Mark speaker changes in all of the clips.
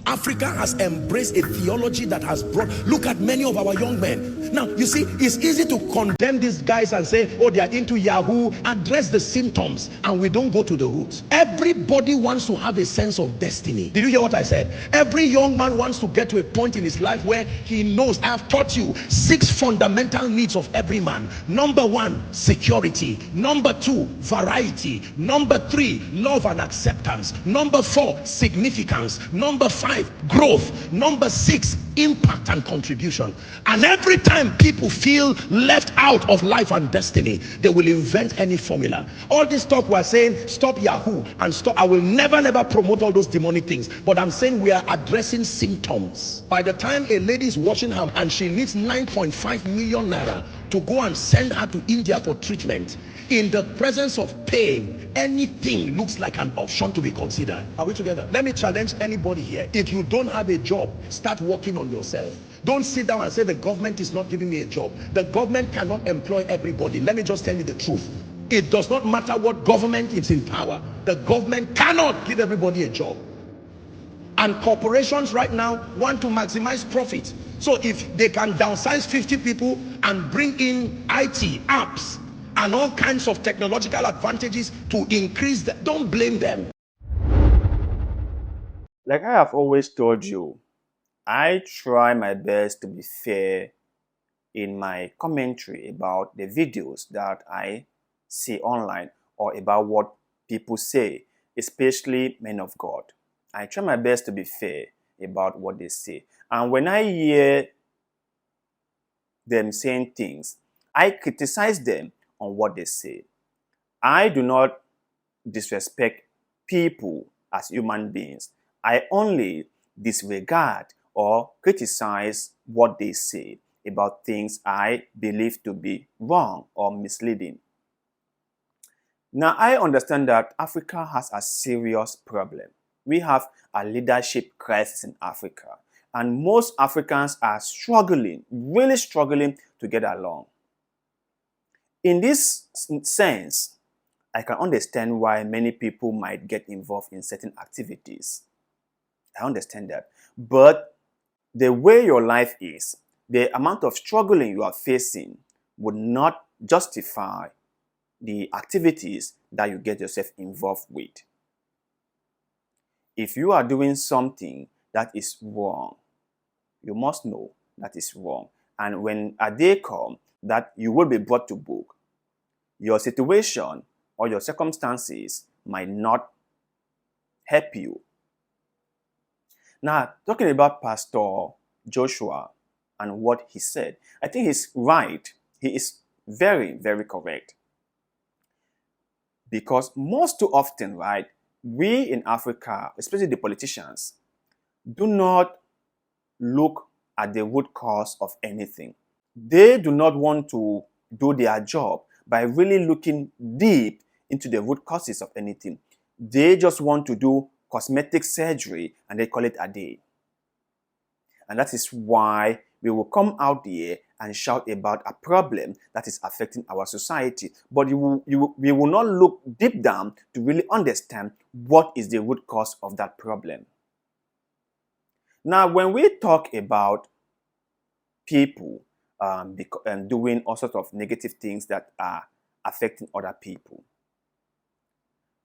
Speaker 1: Africa has embraced a theology that has brought, look at many of our young men. Now, you see, it's easy to condemn these guys and say, oh, they are into Yahoo. Address the symptoms, and we don't go to the roots. Everybody wants to have a sense of destiny. Did you hear what I said? Every young man wants to get to a point in his life where he knows, I have taught you 6 fundamental needs of every man. Number 1, security. Number 2, variety. Number 3, love and acceptance. Number 4, significance. Number 5, growth. Number 6, impact and contribution. And every time people feel left out of life and destiny, they will invent any formula. All this talk we're saying, stop Yahoo and stop. I will never promote all those demonic things, but I'm saying we are addressing symptoms. By the time a lady is washing her and she needs 9.5 million naira to go and send her to India for treatment, in the presence of pain, anything looks like an option to be considered. Are we together? Let me challenge anybody here. If you don't have a job, start working on yourself. Don't sit down and say the government is not giving me a job. The government cannot employ everybody. Let me just tell you the truth. It does not matter what government is in power. The government cannot give everybody a job. And corporations right now want to maximize profit. So if they can downsize 50 people and bring in IT, apps, and all kinds of technological advantages to increase that, don't blame them.
Speaker 2: Like I have always told you, I try my best to be fair in my commentary about the videos that I see online or about what people say, especially men of God. I try my best to be fair about what they say. And when I hear them saying things, I criticize them on what they say. I do not disrespect people as human beings. I only disregard or criticize what they say about things I believe to be wrong or misleading. Now, I understand that Africa has a serious problem. We have a leadership crisis in Africa, and most Africans are struggling, really struggling to get along. In this sense, I can understand why many people might get involved in certain activities. I understand that. But the way your life is, the amount of struggling you are facing would not justify the activities that you get yourself involved with. If you are doing something that is wrong, you must know that is wrong. And when a day comes that you will be brought to book, your situation or your circumstances might not help you. Now, talking about Pastor Joshua and what he said, I think he's right. He is very correct. Because most too often, right, we in Africa, especially the politicians, do not look at the root cause of anything. They do not want to do their job by really looking deep into the root causes of anything. They just want to do cosmetic surgery and they call it a day. And that is why we will come out there and shout about a problem that is affecting our society. But we will not look deep down to really understand what is the root cause of that problem. Now, when we talk about people doing all sorts of negative things that are affecting other people,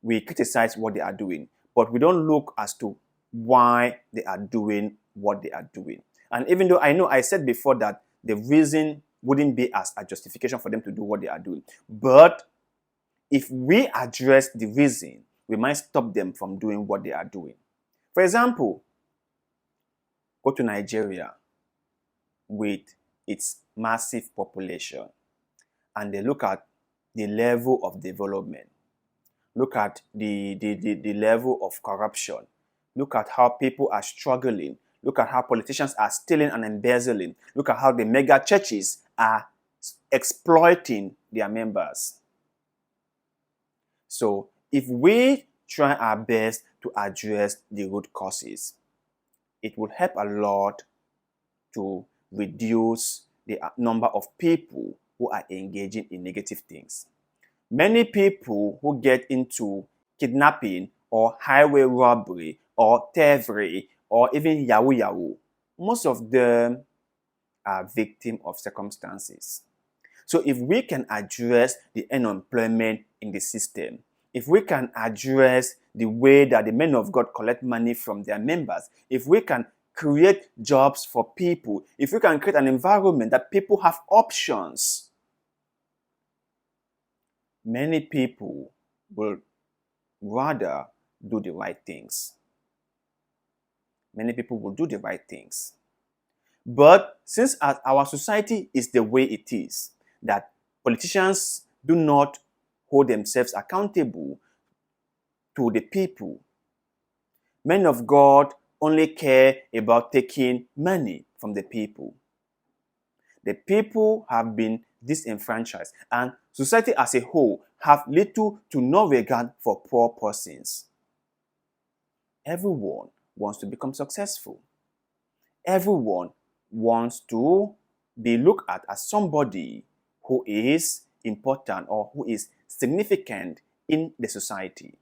Speaker 2: we criticize what they are doing, but we don't look as to why they are doing what they are doing. And even though I know I said before that the reason wouldn't be as a justification for them to do what they are doing, but if we address the reason, we might stop them from doing what they are doing. For example, go to Nigeria with its massive population and they look at the level of development. Look at the level of corruption. Look at how people are struggling. Look at how politicians are stealing and embezzling. Look at how the mega churches are exploiting their members. So if we try our best to address the root causes, it will help a lot to reduce the number of people who are engaging in negative things. Many people who get into kidnapping or highway robbery or thievery or even Yahoo Yahoo, most of them are victims of circumstances. So if we can address the unemployment in the system, if we can address the way that the men of God collect money from their members, if we can create jobs for people, if we can create an environment that people have options, many people will rather do the right things. Many people will do the right things. But since our society is the way it is, that politicians do not hold themselves accountable to the people, men of God only care about taking money from the people. The people have been disenfranchised, and society as a whole have little to no regard for poor persons. Everyone wants to become successful. Everyone wants to be looked at as somebody who is important or who is significant in the society.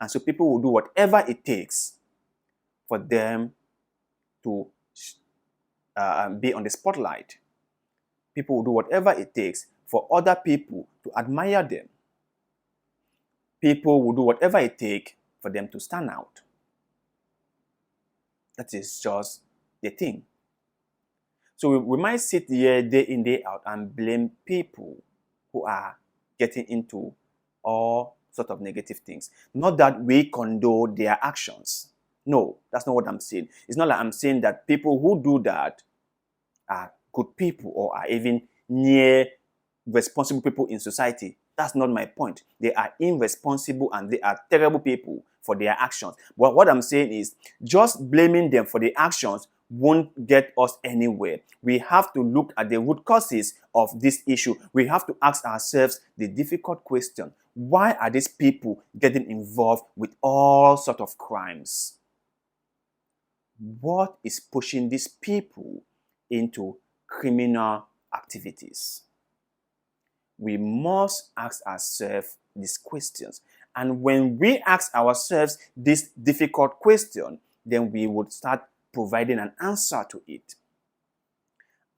Speaker 2: And so people will do whatever it takes for them to be on the spotlight. People will do whatever it takes for other people to admire them. People will do whatever it takes for them to stand out. That is just the thing. So we might sit here day in, day out and blame people who are getting into all sorts of negative things. Not that we condone their actions. No, that's not what I'm saying. It's not like I'm saying that people who do that are good people or are even near responsible people in society. That's not my point. They are irresponsible and they are terrible people for their actions. But what I'm saying is just blaming them for the actions won't get us anywhere. We have to look at the root causes of this issue. We have to ask ourselves the difficult question: why are these people getting involved with all sorts of crimes? What is pushing these people into criminal activities? We must ask ourselves these questions. And when we ask ourselves this difficult question, then we would start providing an answer to it.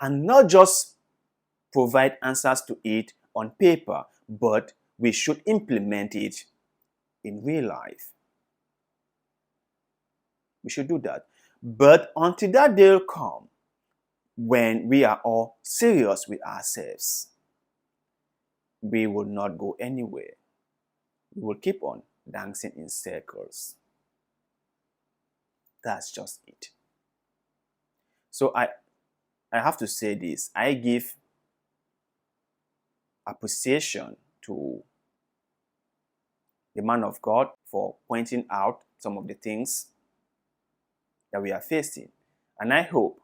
Speaker 2: And not just provide answers to it on paper, but we should implement it in real life. We should do that. But until that day will come, when we are all serious with ourselves, we will not go anywhere. We will keep on dancing in circles. That's just it. So I have to say this. I give appreciation to the man of God for pointing out some of the things that we are facing. And I hope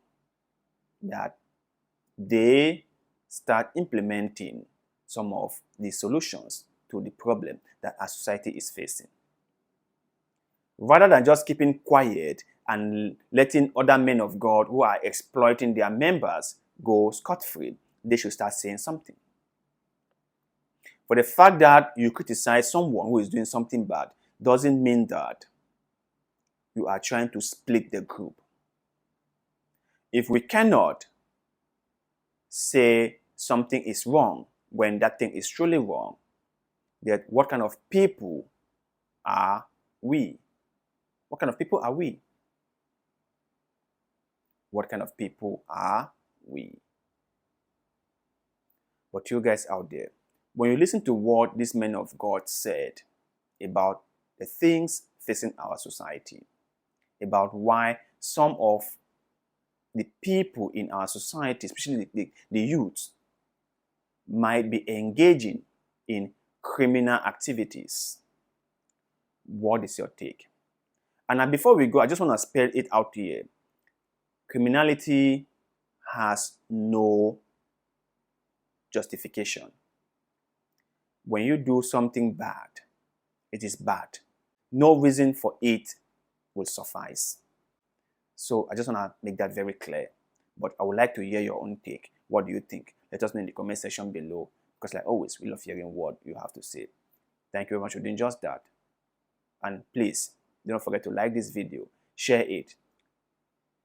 Speaker 2: that they start implementing some of the solutions to the problem that our society is facing. Rather than just keeping quiet and letting other men of God who are exploiting their members go scot-free, they should start saying something. For the fact that you criticize someone who is doing something bad doesn't mean that you are trying to split the group. If we cannot say something is wrong when that thing is truly wrong, then what kind of people are we? What kind of people are we? What kind of people are we? But you guys out there, when you listen to what these men of God said about the things facing our society, about why some of the people in our society, especially the youth, might be engaging in criminal activities, what is your take? And before we go, I just want to spell it out here. Criminality has no justification. When you do something bad, it is bad. No reason for it will suffice. So I just want to make that very clear. But I would like to hear your own take. What do you think? Let us know in the comment section below. Because like always, we love hearing what you have to say. Thank you very much for doing just that. And please, do not forget to like this video. share it.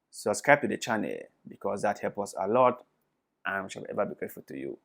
Speaker 2: Subscribe to the channel because that helps us a lot, and we shall ever be grateful to you.